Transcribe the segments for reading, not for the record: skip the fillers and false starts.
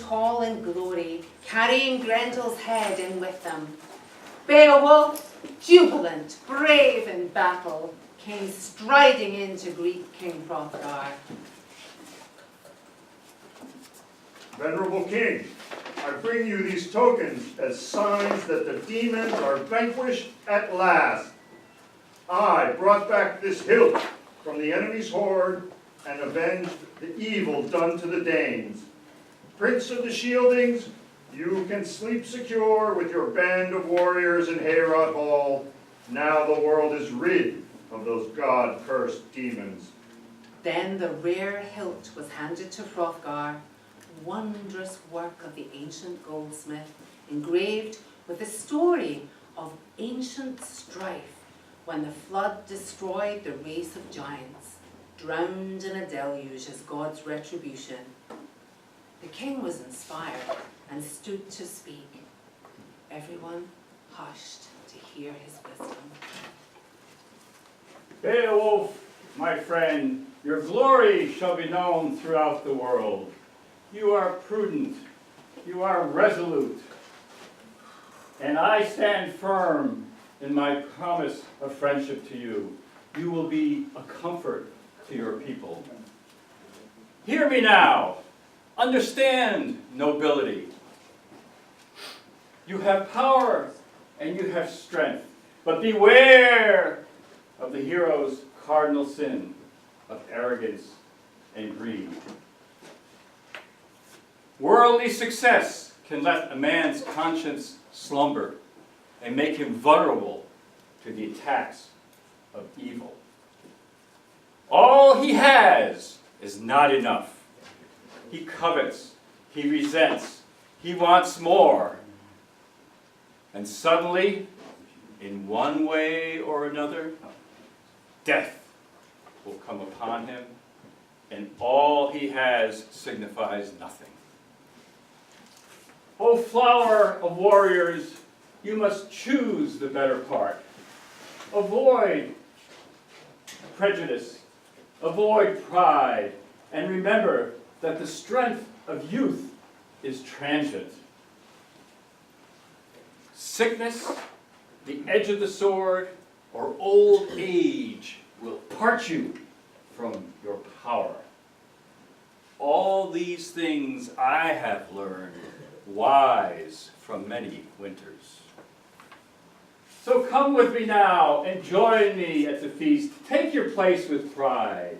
tall in glory, carrying Grendel's head in with them. Beowulf, jubilant, brave in battle, came striding in to greet King Hrothgar. Venerable King, I bring you these tokens as signs that the demons are vanquished at last. I brought back this hilt from the enemy's horde and avenged the evil done to the Danes. Prince of the Shieldings, you can sleep secure with your band of warriors in Heorot Hall. Now the world is rid of those god-cursed demons. Then the rare hilt was handed to Hrothgar, wondrous work of the ancient goldsmith, engraved with the story of ancient strife when the flood destroyed the race of giants, drowned in a deluge as God's retribution. The king was inspired and stood to speak. Everyone hushed to hear his wisdom. Beowulf, my friend, your glory shall be known throughout the world. You are prudent, you are resolute, and I stand firm in my promise of friendship to you. You will be a comfort to your people. Hear me now. Understand nobility. You have power and you have strength, but beware of the hero's cardinal sin of arrogance and greed. Worldly success can let a man's conscience slumber and make him vulnerable to the attacks of evil. All he has is not enough. He covets, he resents, he wants more. And suddenly, in one way or another, death will come upon him, and all he has signifies nothing. O flower of warriors, you must choose the better part. Avoid prejudice, avoid pride, and remember that the strength of youth is transient. Sickness, the edge of the sword, or old age will part you from your power. All these things I have learned, wise from many winters. So come with me now and join me at the feast. Take your place with pride.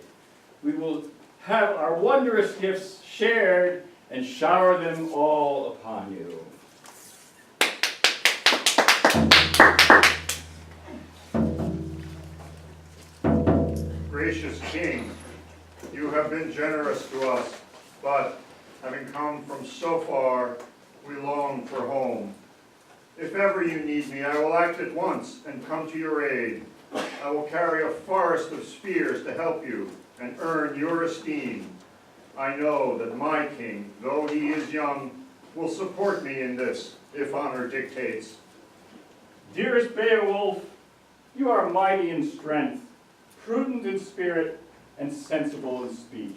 We will have our wondrous gifts shared and shower them all upon you. Gracious King, you have been generous to us, but having come from so far, we long for home. If ever you need me, I will act at once and come to your aid. I will carry a forest of spears to help you and earn your esteem. I know that my king, though he is young, will support me in this, if honor dictates. Dearest Beowulf, you are mighty in strength, prudent in spirit, and sensible in speech.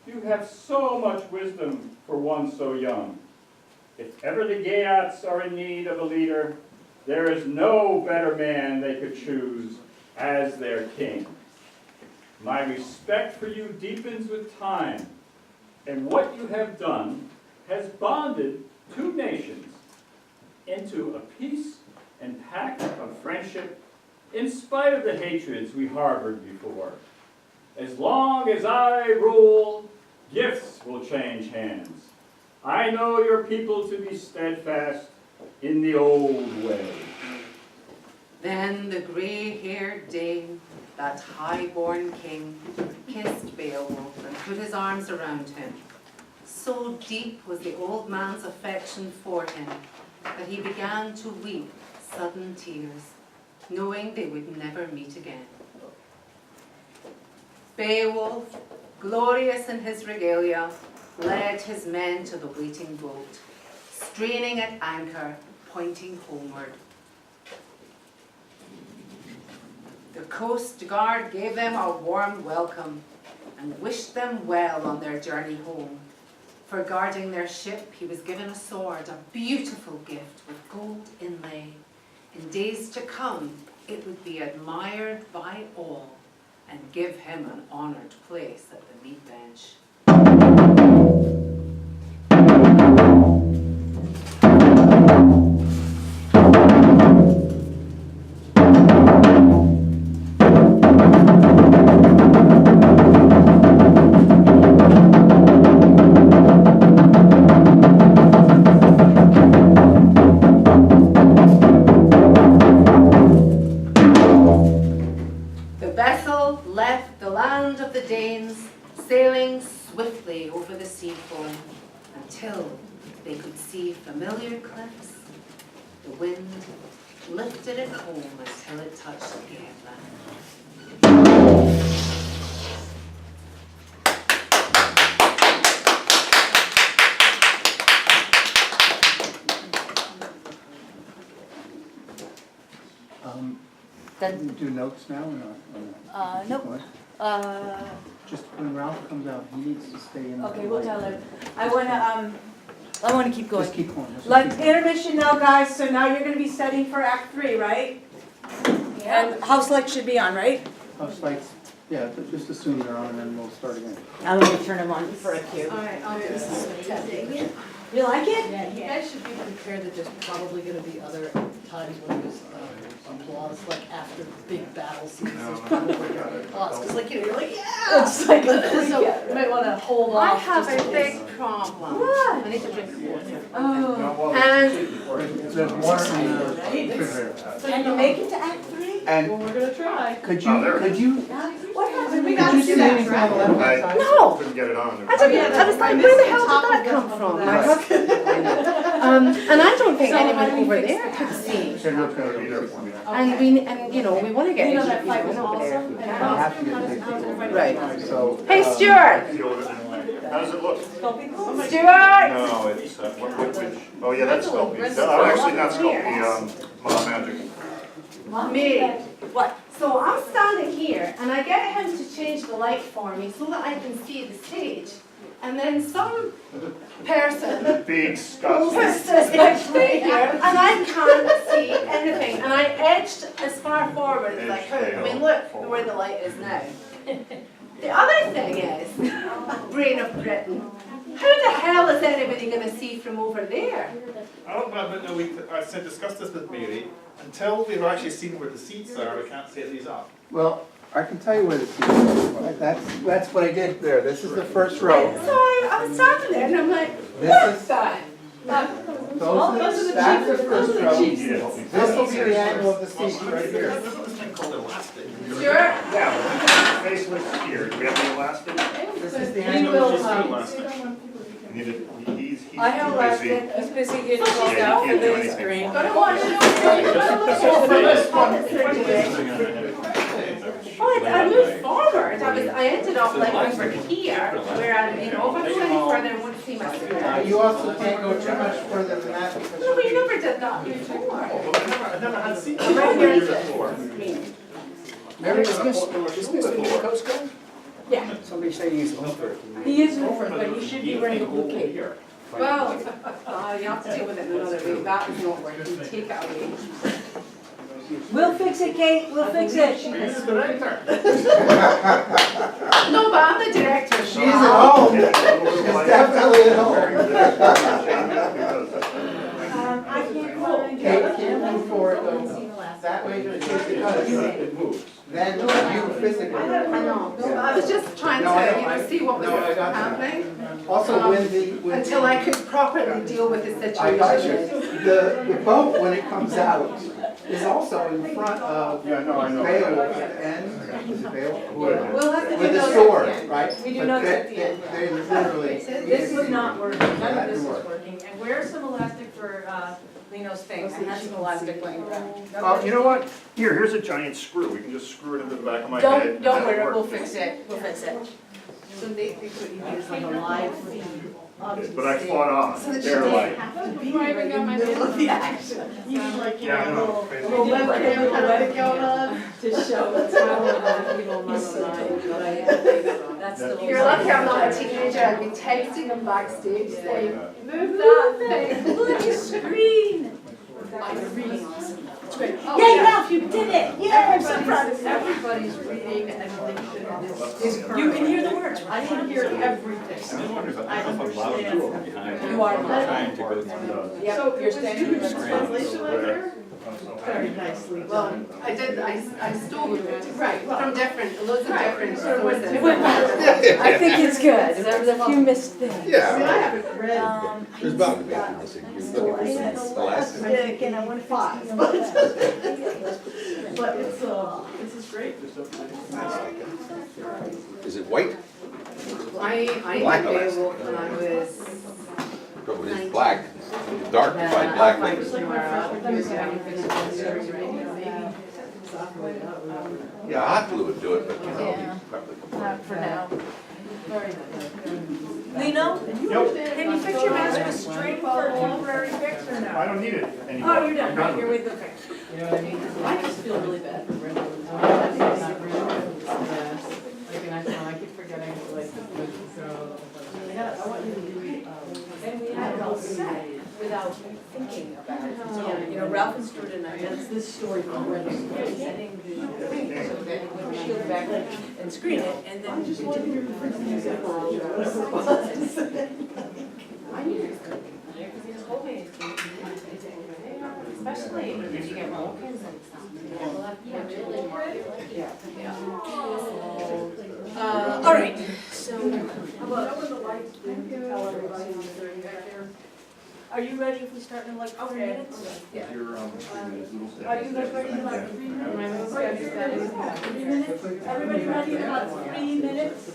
You have so much wisdom for one so young. If ever the Geats are in need of a leader, there is no better man they could choose as their king. My respect for you deepens with time, and what you have done has bonded two nations into a peace and pact of friendship in spite of the hatreds we harbored before. As long as I rule, gifts will change hands. I know your people to be steadfast in the old way. Then the grey-haired Dane, that high-born king, kissed Beowulf and put his arms around him. So deep was the old man's affection for him that he began to weep sudden tears, knowing they would never meet again. Beowulf, glorious in his regalia, led his men to the waiting boat, straining at anchor, pointing homeward. The coast guard gave them a warm welcome and wished them well on their journey home. For guarding their ship, he was given a sword, a beautiful gift with gold inlay. In days to come, it would be admired by all and give him an honoured place at the meat bench. The vessel left the land of the Danes, sailing swiftly over the sea foam until they could see familiar cliffs. The wind lifted it home until it touched Gaelland. Can we do notes now or not? Nope. Just when Ralph comes out, he needs to stay in. Okay, we'll tell him. I wanna keep going. Just keep going. Let's just Like, keep going. intermission now, guys, so now you're gonna be studying for Act 3, right? And house lights should be on, right? House lights, yeah, just assume they're on and then we'll start again. I'm gonna turn them on for a cue. Alright, I'll do this. You like it? Yeah, you guys should be prepared that there's probably gonna be other times when there's applause, like after big battle scenes, there's probably applause, cause like, you're like, yeah! It's like a So, you might wanna hold I off have just a in case. big problem. What? I need to drink water. Oh. And There's water in the refrigerator. Can you make it to Act 3? And Well, we're gonna try. could Oh, there you, it could you, What happened? We could got you to see do anything that. on the left hand side? no, Couldn't get it on. I didn't, I was like, where the hell did that come from? And I don't think So how anyone do we over fix there that? could see. They're not gonna be there for me. And we, you know, we want to get You know a that fight was over there. awesome? And I have to get how the does big everybody- Right. So. Hey, Stuart! How does it look? Stuart! Stuart! No, it's, which, oh yeah, that's Sculpey. No, actually not Sculpey, Mom Magic. Me. What? So I'm standing here and I get him to change the light for me so that I can see the stage. And then some person Big Scotsman. puts this next to me here and I can't see anything. And I edged as far forward as I could. I mean, look where the light is now. The other thing is, Brain of Britain, how the hell is anybody going to see from over there? I don't know, I said discussed this with Mary, until we've actually seen where the seats are, we can't set these up. Well, I can tell you where the seats are. That's what I did there. This is the first row. So I was standing there and I'm like, This what's is, that? those are that's the first row. This will be the angle of the seats right here. There's this thing called elastic. Sure? Yeah, faceless here. Do we have any elastic? This is the He angle will, of the seats. um, He's too busy. I have left it. He's busy getting So she's Yeah, out you for can't do this anything. screen. Gotta watch Well, I moved forward. I ended up like over here, where I, you know, if I go any further, I won't see my screen. You also can't go too much further than that because. No, we never did that before. I've never had seats Right here. before. Mary, Yeah. somebody say he's over. He is over, but he should be wearing a blue cape. Well, you have to deal with it in another way. That is not working. Take it away. We'll fix it, Kate, we'll fix it. Who's the director? No, but I'm the director. She's at home. She's definitely at home. I can't find Kate, it. can't move forward though. That way, because it moves. Then you physically. I know. I was just trying No, I to, know, you know, see what was no, I got that. happening Also, when until I could properly deal with the I got you. situation. The boat, when it comes out, is also in front of Yeah, no, I know. Beowulf and, is it Beowulf? Whoever. We'll have to do With the those sword, at the end. right? We do But notes they- at the end. They literally. This was not working, none of That this didn't was work. working. And where's some elastic for Lino's thing? And that's some elastic laying around. You know what? Here's a giant screw. We can just screw it into the back of my head. Don't and worry, that'll we'll work. fix it, we'll fix it. So they could use like a live feed but I fought on. So that she They're doesn't like, have to be right in the middle of the action. You need like, you Yeah, I know, know. a little webcam kind of thing going on. To show the power of evil mama mind, but that's the whole. You're lucky I'm not a teenager, I'd be texting them backstage saying, move that thing. Look at your screen. I'm reading awesome. It's great. Oh, Yay, yeah. Ralph, you did it! Yay, I'm so proud of you. Everybody's reading and diction is perfect. You can hear the words, I right? can hear everything. I understand. You are. Trying to go through. Yep, So you're you're standing doing in the this screen. translation out there? Very nicely Well, done. I stole Right, well, from loads of different Sort of went sources. I think it's good. There's a few missed things. I mean, I Yeah, haven't read. there's bound to be a missing. You're looking for some last. And I want five, but it's, this is great. Is it white? I Black did Alaska. Beowulf when I was Trouble is black. Dark to find black. like It's like my freshman year, I finished the series, maybe. Yeah, hot glue would do it, but you know, Yeah. you probably. For now. Very nice. Lino, Yep, can you fix your mask with string for a temporary fix or I no? don't need it anymore. Oh, you're done, I'm right, you're with with the fix. You know what I mean? I just feel really bad for Brenda. Like, and I keep forgetting, like, I want you to do, and we had it all set without thinking about it. Yeah, you know, Ralph and Stuart and I, that's this story from Brenda's. Setting the thing so that when we go back and screen it, and then I just wanted your music or whatever it was. I knew it was good. Because he just told me, especially when you get Vulcans and stuff. all right, so, are you ready if we start in like 3 minutes? Are you guys ready in like 3 minutes? 3 minutes? Everybody ready in about 3 minutes?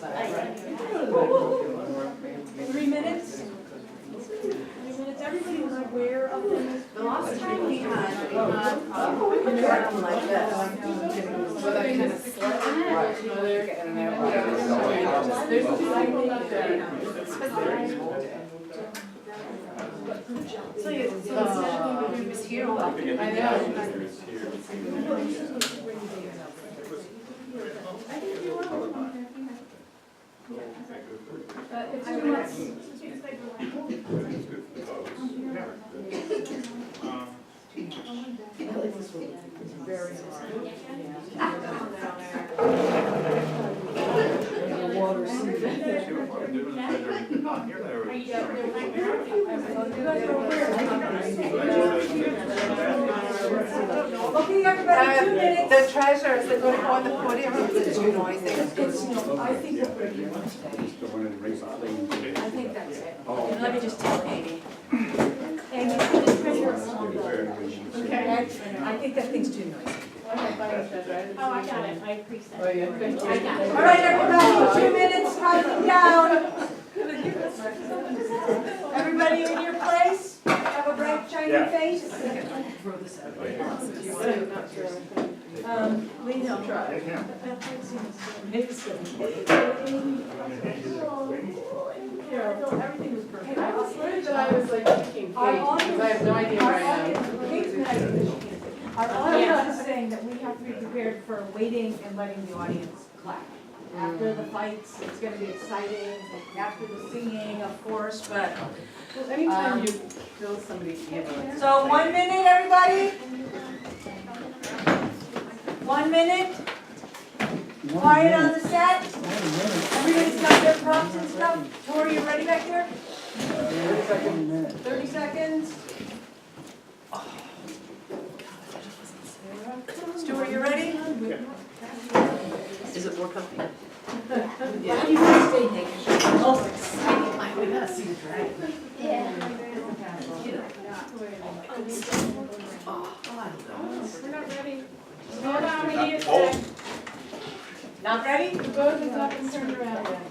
3 minutes? 3 minutes, everybody was aware of this? The last time we had a curtain like this, with a kind of slit in it, you know, they're getting there. There's a cycle up there. So instead of moving this here, I know. It's too much. I like this one. It's very nice. The water Okay, everybody, 2 minutes. The treasures, they're going to go on the podium, it's too noisy. I think that's it. And let me just tell Amy. Amy, just press your okay, I think that thing's too noisy. Oh, I got it, I appreciate it. Oh, yeah. I got it. All right, everybody, 2 minutes, counting down. Everybody in your place? Have a bright, shiny Yeah. face? Throw this out. Lino. Yes, ma'am. Everything was perfect. I was worried that I was like picking Kate, because I have no idea where I am. Our audience is saying that we have to be prepared for waiting and letting the audience clap. After the fights, it's gonna be exciting, after the singing, of course, but. Well, anytime you feel somebody, you know. So 1 minute, everybody? 1 minute? Quiet on the set? Everybody's got their props and stuff? Tori, you ready back here? 30 seconds? Stuart, you ready? Is it more comfy? You can stay naked. Oh, We gotta see the dragon. We're not ready. Slow down, we need a sec. not ready? The boat is up and turned around yet.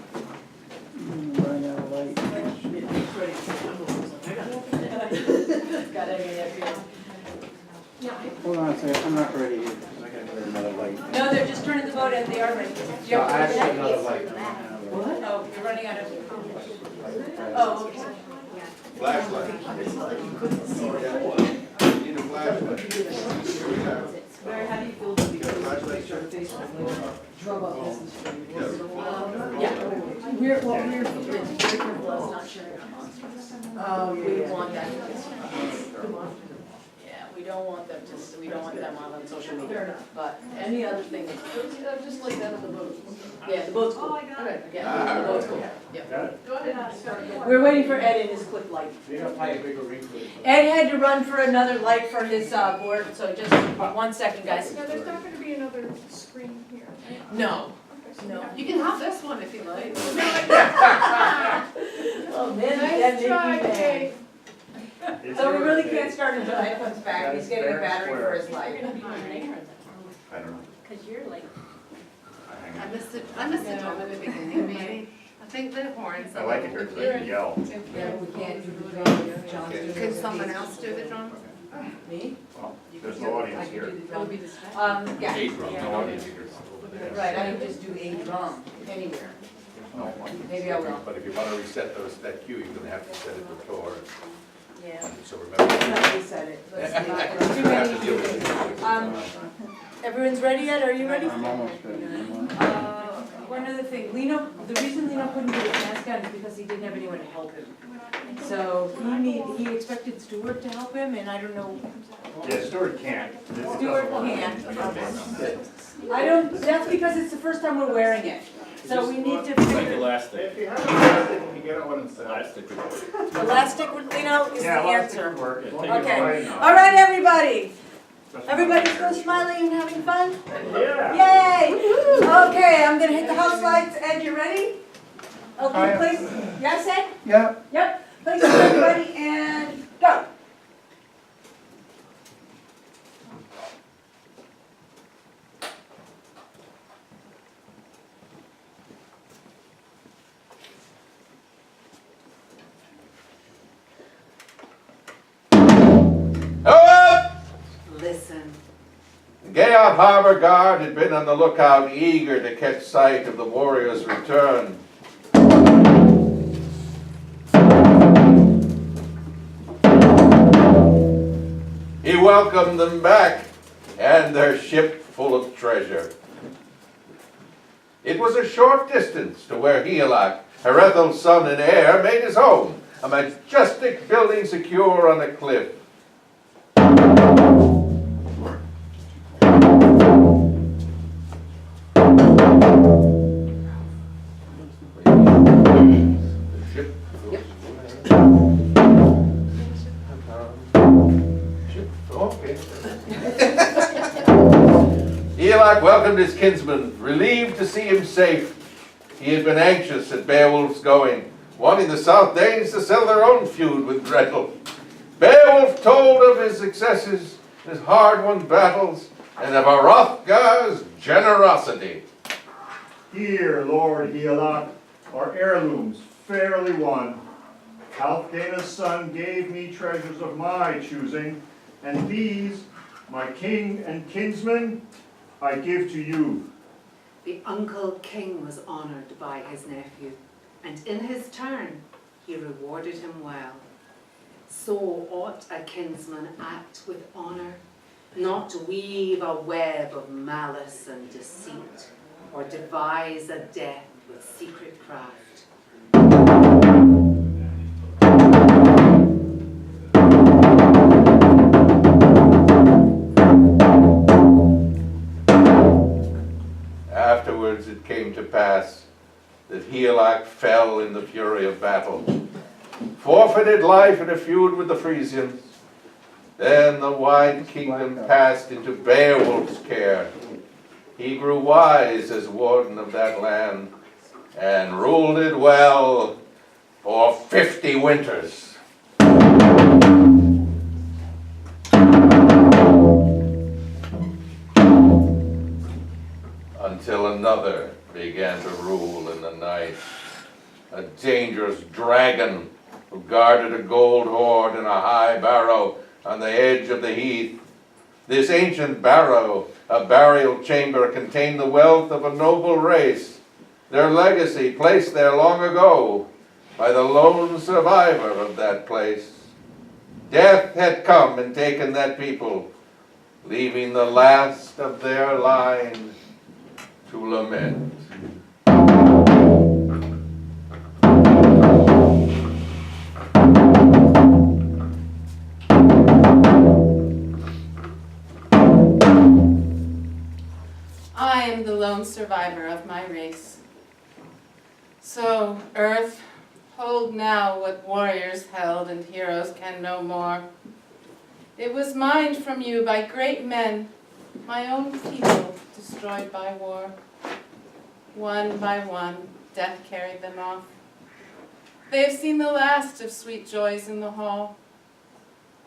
Hold on a second, I'm not ready yet, 'cause I gotta get another light. No, they're just turning the boat and they are ready. No, I have to get another light. Oh, you're running out of. Oh, okay. Flashlight. Need a flashlight. Barry, how do you feel to be face to drum up business for you? Yeah, we're very careful us not sharing our monsters. We want that. Yeah, we don't want them we don't want them on social media, but any other thing, just like that of the boat. Yeah, the boat's cool. Okay, yeah, the boat's cool, yeah. We're waiting for Ed and his quick light. Ed had to run for another light for his board, so just 1 second, guys. No, there's not gonna be another screen here, right? No, no. You can have this one if you like. Oh, man, Nice try, Kate. So we really can't start until Ed comes back, he's getting a battery for his light. I don't know. Cause you're like. I missed it on at the beginning, maybe. I think the horns. I like it here, because I can yell. Yeah, we can't do the drums, John's doing Could it. someone else do the drums? Me? Well, there's no audience here. That would be the Yeah. Eight drum, no audience. Right, I can just do a drum anywhere. Maybe I will. But if you want to reset that cue, you're gonna have to set it to Tor. Yeah. So remember. We said it. Let's see, it's too You have to deal many. with it. Everyone's ready yet? Are you ready? I'm almost ready. One other thing, Lino, the reason Lino couldn't do the mascot is because he didn't have anyone to help him. So he expected Stuart to help him, and I don't know, Yeah, Stuart can't. Stuart can't. I don't, that's because it's the first time we're wearing it. So we need to figure, elastic. If you have elastic, you can get it when it's elastic. elastic with Lino is the Yeah, well, that's answer. good work. It's Okay. fine now. All right, everybody. Especially Everybody now. still smiling and having fun? Yeah. Yay! Okay, I'm gonna hit the house lights. Ed, you ready? Okay, please. Yes, Ed? Yeah. Yep. Please, everybody, and go. Up! Listen. The Gayot Harbor Guard had been on the lookout, eager to catch sight of the warrior's return. He welcomed them back and their ship full of treasure. It was a short distance to where Healak, Herethel's son and heir, made his home, a majestic building secure on a cliff. The ship. Okay. Elak welcomed his kinsman, relieved to see him safe. He had been anxious at Beowulf's going, wanting the South Danes to settle their own feud with Gretel. Beowulf told of his successes, his hard-won battles, and of Hrothgar's generosity. Here, Lord Healak, are heirlooms fairly won. Halfdana's son gave me treasures of my choosing, and these, my king and kinsman, I give to you. The uncle king was honoured by his nephew, and in his turn he rewarded him well. So ought a kinsman act with honour, not weave a web of malice and deceit, or devise a death with secret craft. Afterwards it came to pass that Healak fell in the fury of battle, forfeited life in a feud with the Frisians. Then the wide kingdom passed into Beowulf's care. He grew wise as warden of that land, and ruled it well for 50 winters. Until another began to rule in the night. A dangerous dragon who guarded a gold hoard in a high barrow on the edge of the heath. This ancient barrow, a burial chamber, contained the wealth of a noble race, their legacy placed there long ago. by the lone survivor of that place. Death had come and taken that people, leaving the last of their line to lament. I am the lone survivor of my race. So, Earth, hold now what warriors held and heroes can no more. It was mined from you by great men, my own people destroyed by war. One by one, death carried them off. They have seen the last of sweet joys in the hall.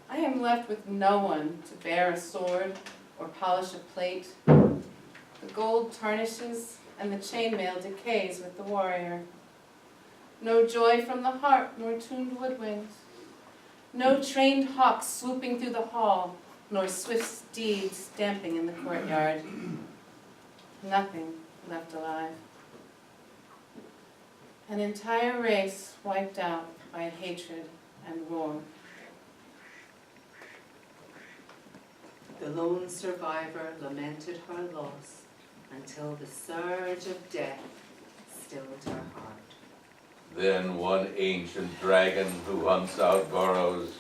I am left with no one to bear a sword or polish a plate. The gold tarnishes and the chainmail decays with the warrior. No joy from the harp nor tuned woodwind. No trained hawk swooping through the hall, nor swift steed stamping in the courtyard. Nothing left alive. An entire race wiped out by hatred and war. The lone survivor lamented her loss until the surge of death stilled her heart. Then one ancient dragon who hunts out burrows,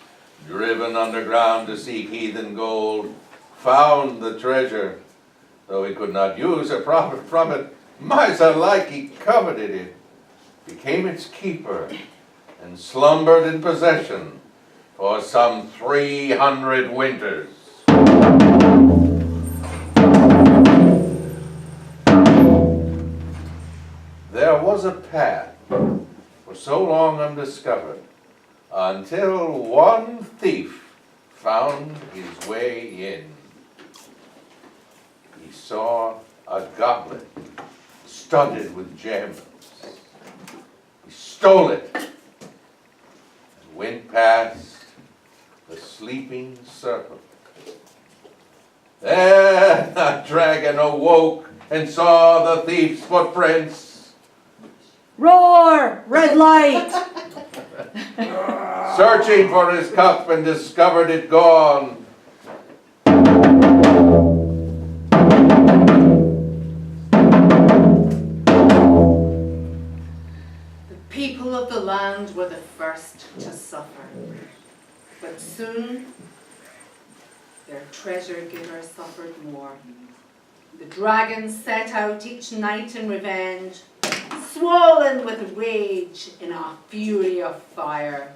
driven underground to seek heathen gold, found the treasure. Though he could not use a profit from it, miser-like he coveted it, became its keeper, and slumbered in possession for some 300 winters. There was a path for so long undiscovered, until one thief found his way in. He saw a goblet studded with gems. He stole it and went past the sleeping serpent. Then the dragon awoke and saw the thief's footprints. Roar! Red light! Searching for his cup and discovered it gone. The people of the land were the first to suffer, but soon their treasure giver suffered more. The dragon set out each night in revenge, swollen with rage in a fury of fire,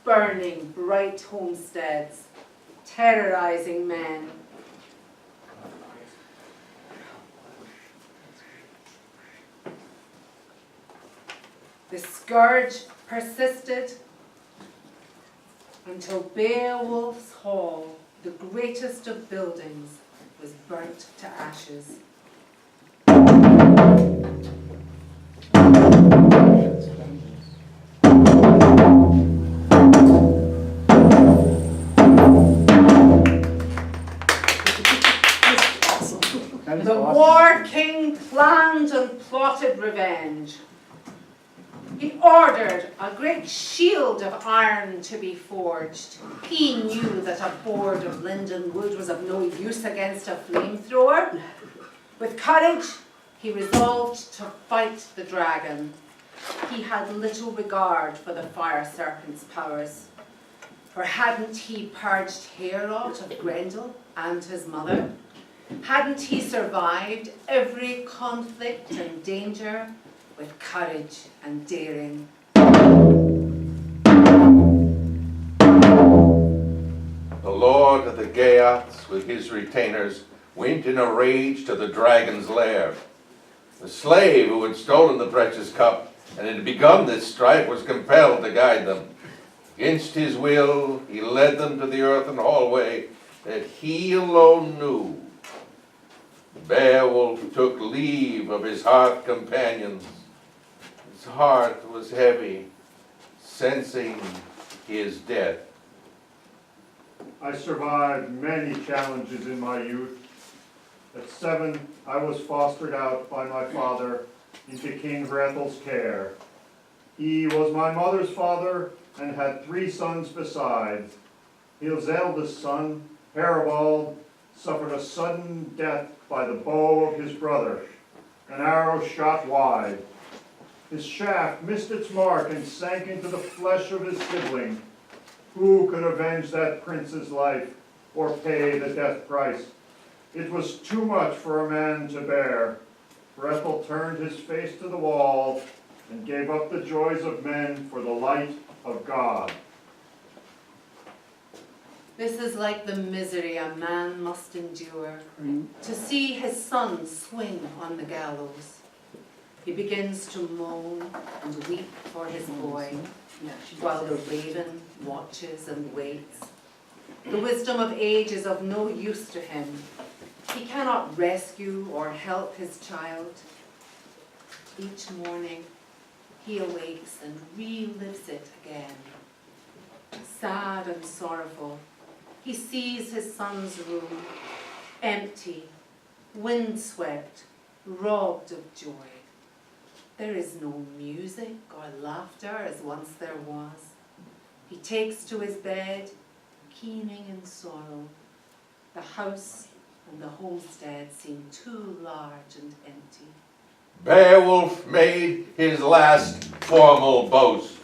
burning bright homesteads, terrorizing men. The scourge persisted until Beowulf's Hall, the greatest of buildings, was burnt to ashes. The War King planned and plotted revenge. He ordered a great shield of iron to be forged. He knew that a board of linden wood was of no use against a flamethrower. With courage, he resolved to fight the dragon. He had little regard for the fire serpent's powers. For hadn't he purged Heorot of Grendel and his mother? Hadn't he survived every conflict and danger with courage and daring? The Lord of the Geats with his retainers went in a rage to the dragon's lair. The slave who had stolen the precious cup and had begun this strife was compelled to guide them. Against his will, he led them to the earthen hallway that he alone knew. Beowulf took leave of his hearth companions. His heart was heavy, sensing his death. I survived many challenges in my youth. At 7, I was fostered out by my father into King Hrethel's care. He was my mother's father and had 3 sons besides. His eldest son, Heribald, suffered a sudden death by the bow of his brother. An arrow shot wide. His shaft missed its mark and sank into the flesh of his sibling. Who could avenge that prince's life or pay the death price? It was too much for a man to bear. Hrethel turned his face to the wall and gave up the joys of men for the light of God. This is like the misery a man must endure, to see his son swing on the gallows. He begins to moan and weep for his boy, while the raven watches and waits. The wisdom of age is of no use to him. He cannot rescue or help his child. Each morning, he awakes and relives it again. Sad and sorrowful, he sees his son's room, empty, windswept, robbed of joy. There is no music or laughter as once there was. He takes to his bed, keening in sorrow. The house and the homestead seem too large and empty. Beowulf made his last formal boast.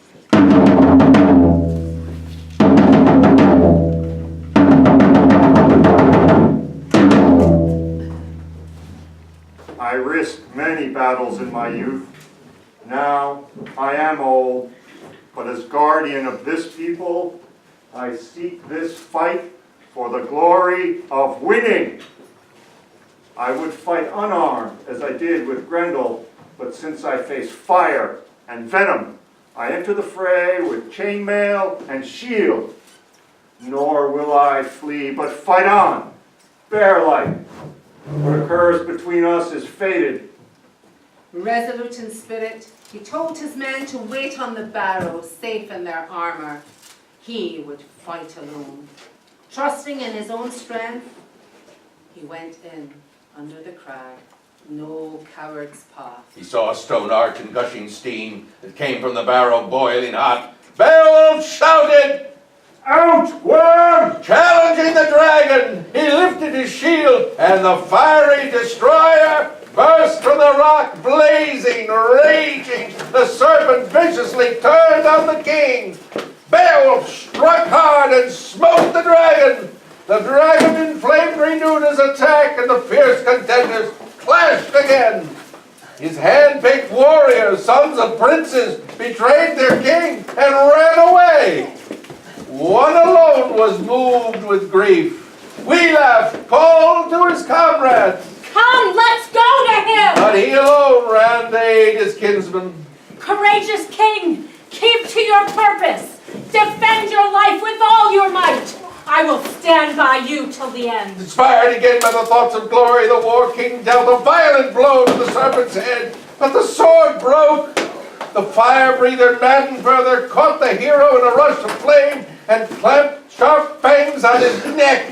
I risked many battles in my youth. Now I am old, but as guardian of this people, I seek this fight for the glory of winning. I would fight unarmed, as I did with Grendel, but since I face fire and venom, I enter the fray with chainmail and shield. Nor will I flee, but fight on, bear-like. What occurs between us is fated. Resolute in spirit, he told his men to wait on the barrow, safe in their armour. He would fight alone. Trusting in his own strength, he went in under the crag, no coward's path. He saw a stone arch and gushing steam that came from the barrow boiling hot. Beowulf shouted, Out, worm! challenging the dragon. He lifted his shield, and the fiery destroyer burst from the rock, blazing, raging. The serpent viciously turned on the king. Beowulf struck hard and smote the dragon. The dragon in flame renewed his attack, and the fierce contenders clashed again. His hand-picked warriors, sons of princes, betrayed their king and ran away. One alone was moved with grief. Wiglaf called to his comrades, Come, let's go to him! but he alone ran to aid his kinsman. Courageous king, keep to your purpose. Defend your life with all your might. I will stand by you till the end. Inspired again by the thoughts of glory, the war king dealt a violent blow to the serpent's head, but the sword broke. The fire-breather, maddened further, caught the hero in a rush of flame and clamped sharp fangs on his neck.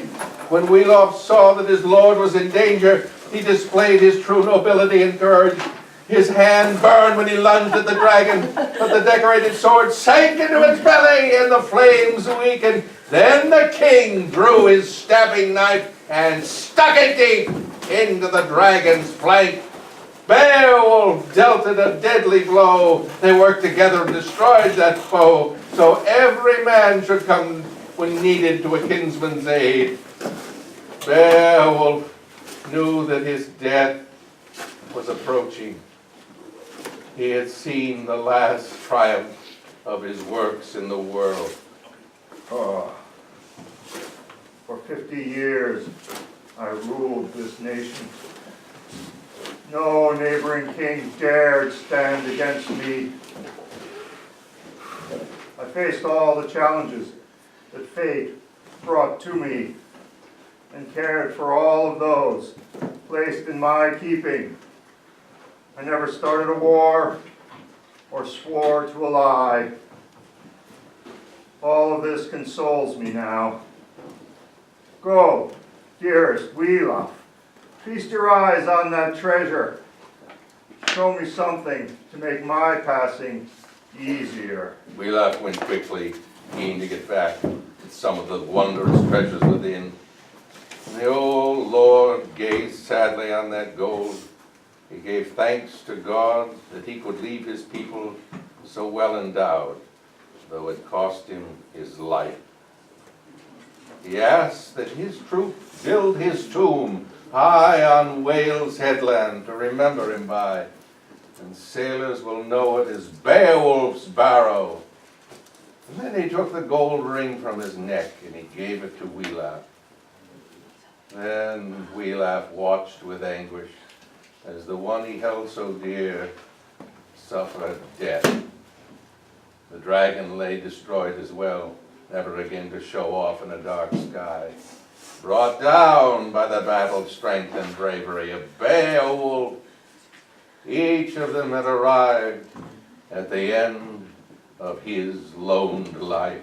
When Wiglaf saw that his lord was in danger, he displayed his true nobility and courage. His hand burned when he lunged at the dragon, but the decorated sword sank into its belly and the flames weakened. Then the king drew his stabbing knife and stuck it deep into the dragon's flank. Beowulf dealt it a deadly blow. They worked together and destroyed that foe, so every man should come when needed to a kinsman's aid. Beowulf knew that his death was approaching. He had seen the last triumph of his works in the world. Oh. For 50 years, I ruled this nation. No neighboring king dared stand against me. I faced all the challenges that fate brought to me and cared for all of those placed in my keeping. I never started a war or swore to a lie. All of this consoles me now. Go, dearest Wiglaf, feast your eyes on that treasure. Show me something to make my passing easier. Wiglaf went quickly, keen to get back to some of the wondrous treasures within. The old lord gazed sadly on that gold. He gave thanks to God that he could leave his people so well endowed, though it cost him his life. He asked that his troop build his tomb high on Wales headland to remember him by, and sailors will know it as Beowulf's Barrow. And then he took the gold ring from his neck and he gave it to Wiglaf. Then Wiglaf watched with anguish as the one he held so dear suffered death. The dragon lay destroyed as well, never again to show off in a dark sky. Brought down by the battle strength and bravery of Beowulf, each of them had arrived at the end of his lone life.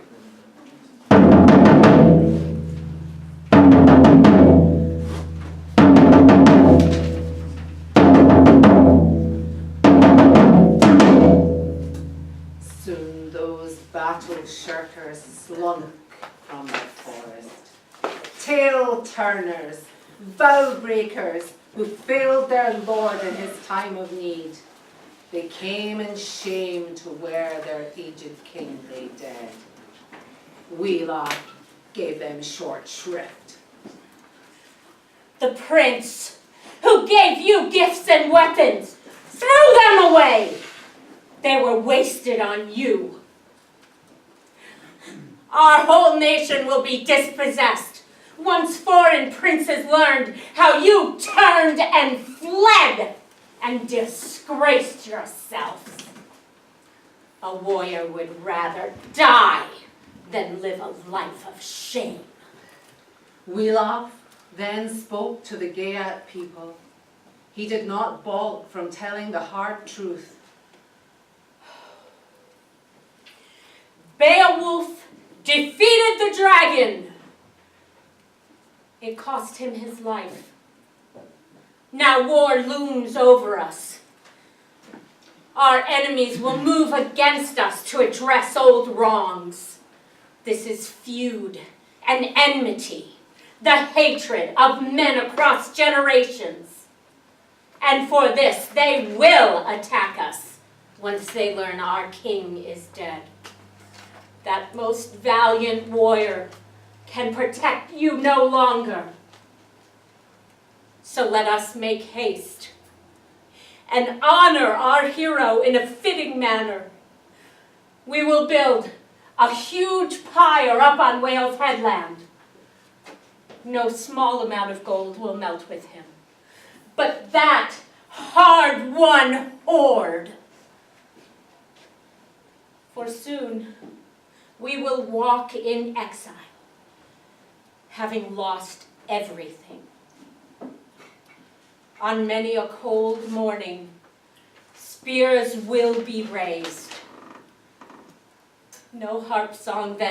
Soon those battle shirkers slunk from the forest. Tail turners, vow breakers, who failed their lord in his time of need. They came in shame to where their aged king lay dead. Wiglaf gave them short shrift. The prince who gave you gifts and weapons, threw them away. They were wasted on you. Our whole nation will be dispossessed once foreign princes learned how you turned and fled and disgraced yourselves. A warrior would rather die than live a life of shame. Wiglaf then spoke to the Geat people. He did not balk from telling the hard truth. Beowulf defeated the dragon. It cost him his life. Now war looms over us. Our enemies will move against us to address old wrongs. This is feud and enmity, the hatred of men across generations. And for this, they will attack us once they learn our king is dead. That most valiant warrior can protect you no longer. So let us make haste and honor our hero in a fitting manner. We will build a huge pyre up on Wales Headland. No small amount of gold will melt with him, but that hard-won hoard. For soon we will walk in exile, having lost everything. On many a cold morning, spears will be raised. No harp song then.